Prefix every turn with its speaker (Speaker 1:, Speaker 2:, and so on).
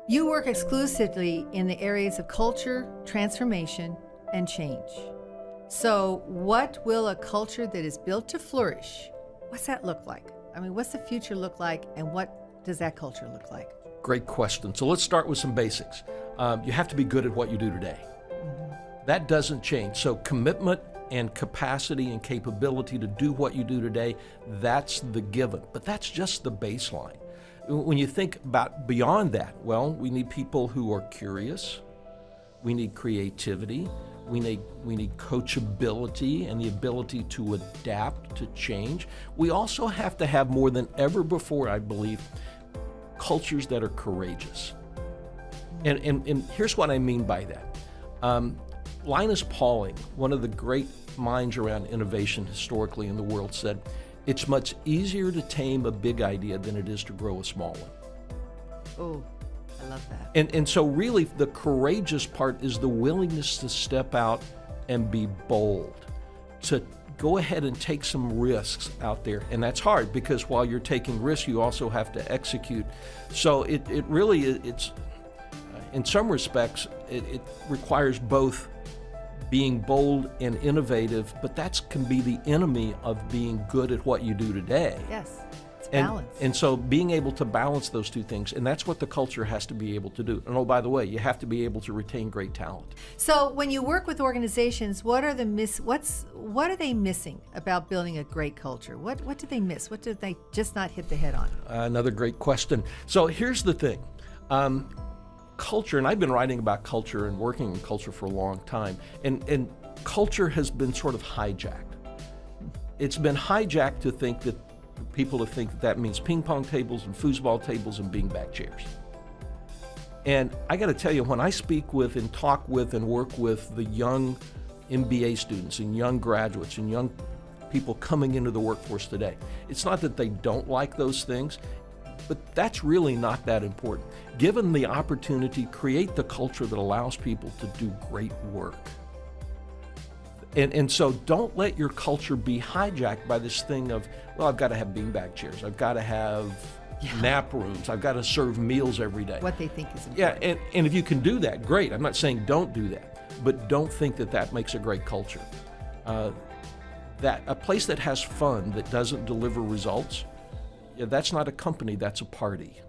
Speaker 1: You work exclusively in the areas of culture, transformation, and change. So what will a culture that is built to flourish, what's that look like? I mean, what's the future look like, and what does that culture look like?
Speaker 2: Great question. So let's start with some basics. You have to be good at what you do today. That doesn't change. So commitment and capacity and capability to do what you do today, that's the given. But that's just the baseline. When you think about beyond that, well, we need people who are curious. We need creativity. We need coachability and the ability to adapt to change. We also have to have, more than ever before, I believe, cultures that are courageous. And here's what I mean by that. Linus Pauling, one of the great minds around innovation historically in the world, said, "It's much easier to tame a big idea than it is to grow a small one."
Speaker 1: Oh, I love that.
Speaker 2: And so really the courageous part is the willingness to step out and be bold, to go ahead and take some risks out there. And that's hard, because while you're taking risks, you also have to execute. So it really, it's in some respects, it requires both being bold and innovative, but that can be the enemy of being good at what you do today.
Speaker 1: Yes, it's balance.
Speaker 2: And so being able to balance those two things, and that's what the culture has to be able to do. And oh, by the way, you have to be able to retain great talent.
Speaker 1: So when you work with organizations, what are they missing about building a great culture? What do they miss? What did they just not hit the head on?
Speaker 2: Another great question. So here's the thing. Culture, and I've been writing about culture and working in culture for a long time, and culture has been sort of hijacked. It's been hijacked to think that that means ping pong tables and foosball tables and beanbag chairs. And I got to tell you, when I speak with and talk with and work with the young MBA students and young graduates and young people coming into the workforce today, it's not that they don't like those things, but that's really not that important. Given the opportunity, create the culture that allows people to do great work. And so don't let your culture be hijacked by this thing of, well, I've got to have beanbag chairs, I've got to have nap rooms, I've got to serve meals every day.
Speaker 1: What they think is important.
Speaker 2: Yeah, and if you can do that, great. I'm not saying don't do that, but don't think that makes a great culture. That a place that has fun, that doesn't deliver results, that's not a company, that's a party.